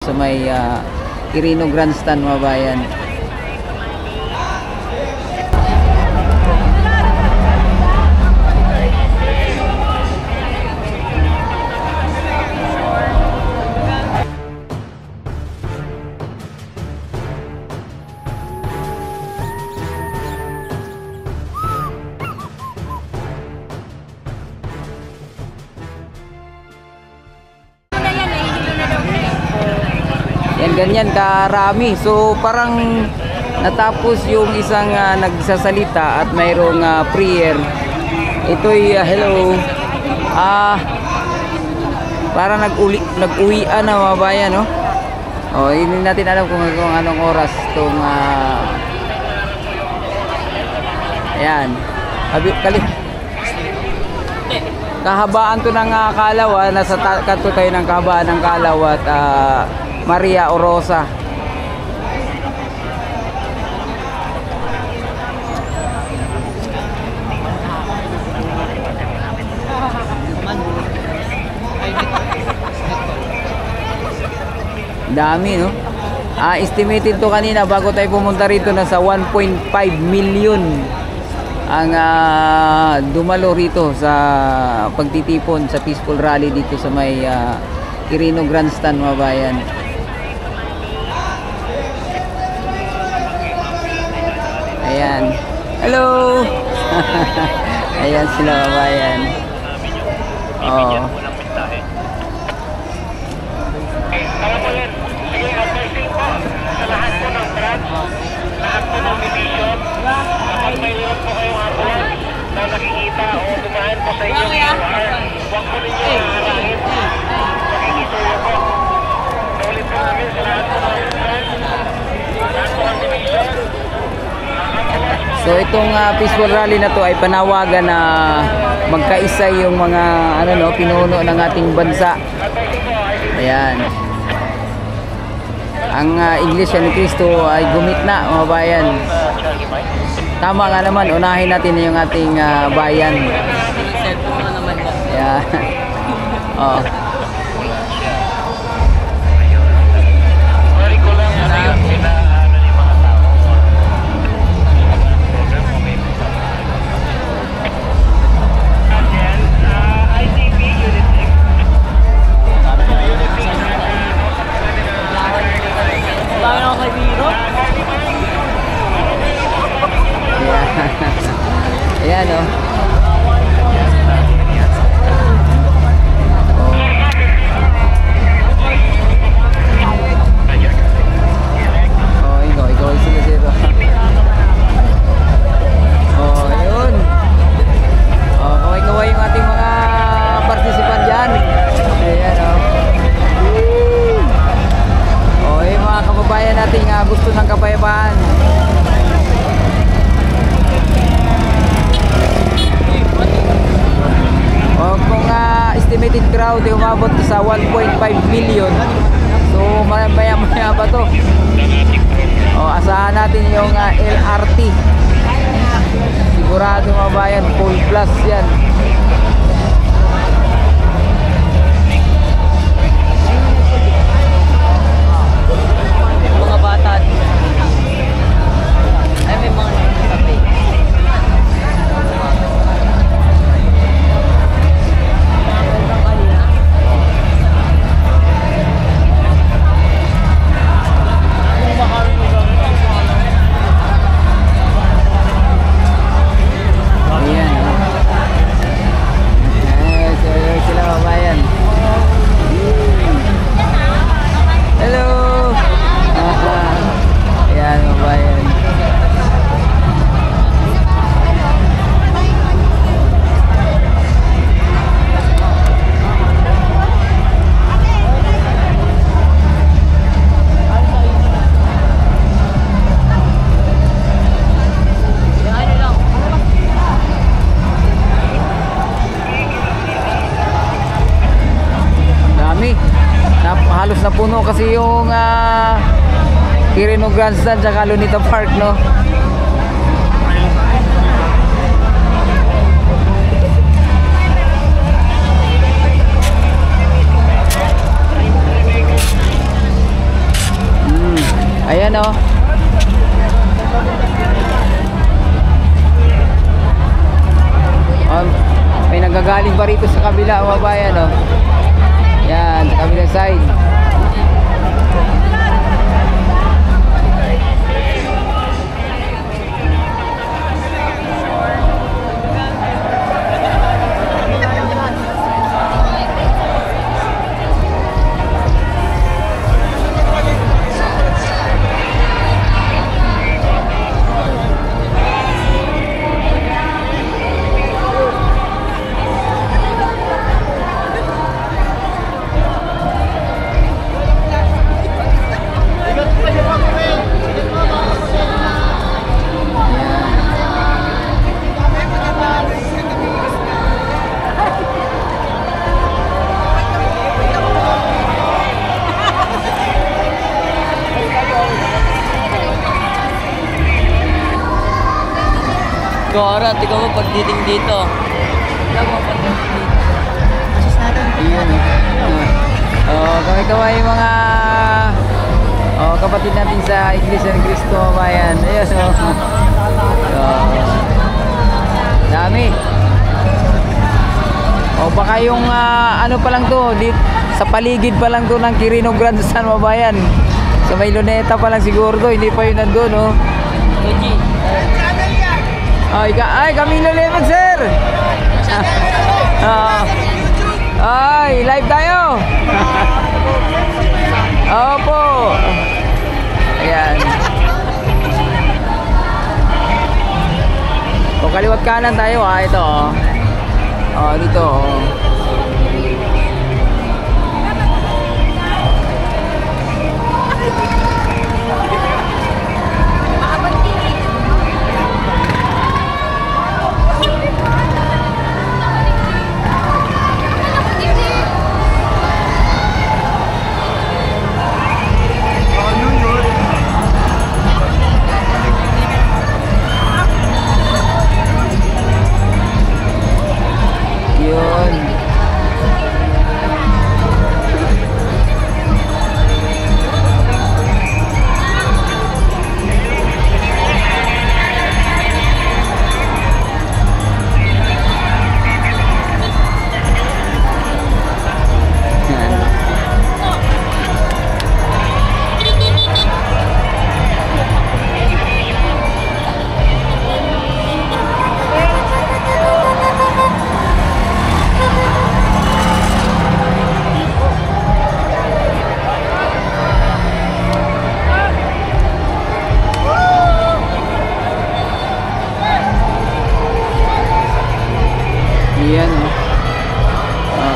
sa may Quirino Grandstand, mga bayan. Yan, ganyan karami. So parang natapos yung isang nagsasalita at mayroong prayer. Ito'y hello. Parang nag-uwian na, mga bayan, no? Oh, hindi natin alam kung anong oras tong ayan. Kahabaan to ng Kalaw, nasa kanto tayo ng kahabaan ng Kalaw at Maria Orosa. Dami, no? Estimated to kanina bago tayo pumunta rito, na sa 1.5 million ang dumalo rito sa pagtitipon sa peaceful rally dito sa may Quirino Grandstand, mga bayan. Ayan. Hello. Ayan sila, mga bayan. Oh. Lahat po ng branch, lahat po ng division, kapag mayroon po kayong ambulance na nakikita o dumaan po sa inyong QR, huwag po ninyo haharangin. Makikisuyo po. Naulit po namin sa lahat po ng branch, lahat po ng division. So itong peaceful rally na to ay panawagan na magkaisa yung mga pinuno ng ating bansa. Ayan. Ang Iglesia ni Cristo ay gumitna, mga bayan. Tama nga naman, unahin natin yung ating bayan. Yeah. Oh. Ayan, oh. Ikaw, sila. Oh, ayun. Oh, kaway-kaway yung ating mga participant dyan. Ayan, oh. Oh, yung mga kababayan natin gusto ng kapayapaan. Kung estimated crowd ay umabot sa 1.5 million, so maya ba to? Asahan natin yung LRT. Sigurado, mga bayan, full plus yan. Mga bata ay may mga nagsasabi. Halos napuno kasi yung Quirino Grandstand at Lunita Park, no? Ayan o. May nagagaling pa rito sa kabila mga bayan o. Yan, sa kabilang side. Gora, tingnan mo pagdating dito. Ayun kaway-kaway yung mga kapatid natin sa Iglesia ni Cristo mga bayan. Ayun dami. Baka yung ano pa lang to, sa paligid pa lang to ng Quirino Grande San mga bayan. Sa may Luneta pa lang siguro to, hindi pa yun nandun Ay, Camilo Lemon, sir! Ay, live tayo! Opo! Ayan. Kaliwat kanan tayo ito dito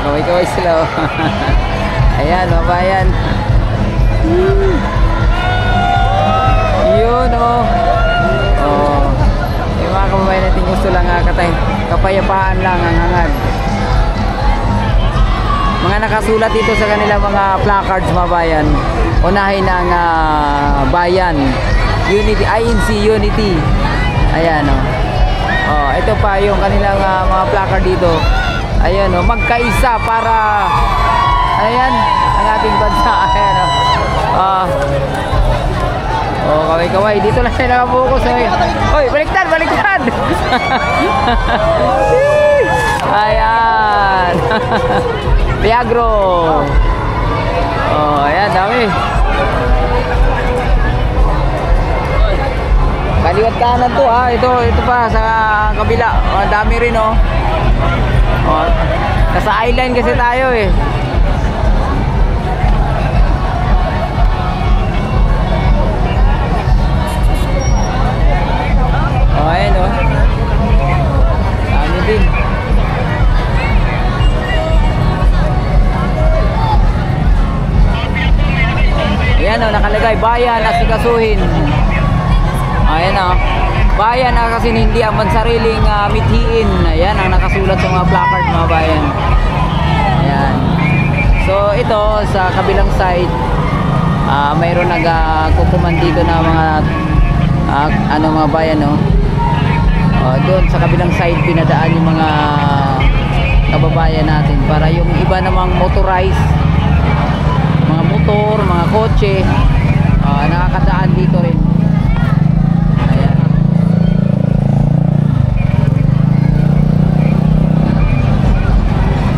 kaway-kaway sila ayan bayan yun yung mga kababayan natin gusto lang kapayapaan lang ang hangad. Mga nakasulat dito sa kanila mga placards mga bayan, unahin ang bayan unity, INC unity. Ayan ito pa yung kanilang mga placard dito. Ayan magkaisa para ayan ang ating bansa. Ayan kaway-kaway dito lang tayo nakapokus. Oy, baliktad ayan Piagro. Ayan dami. Kaliwat kanan to ito pa sa kabila. Dami rin nasa island kasi tayo ayan dami din. Ayan nakalagay bayan asikasuhin. Ayan bayan kasi hindi ang mansariling mithiin. Ayan ang nakasulat sa mga placard mga bayan. Ayan. So ito sa kabilang side mayroon nagkukuman dito na mga mga bayan doon sa kabilang side pinadaan yung mga kababayan natin para yung iba namang motorized mga motor, mga kotse nakakadaan dito rin. Ayan.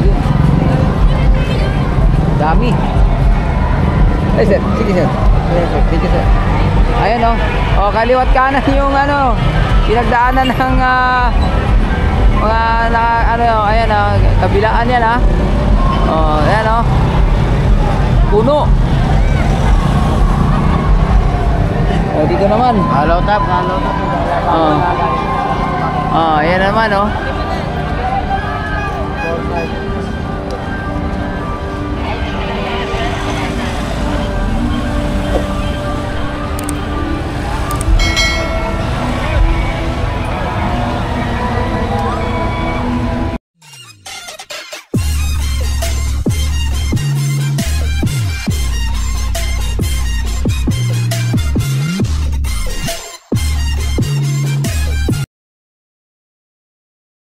Yun. Dami. Ay sir, sige sir. Sige sir. Ayan o. O, kaliwat kanan yung ano, pinagdaanan ng mga ayan kabilaan yan Oh, ayan puno. Oh, dito naman. Halo tap. Oh. Oh, ayan naman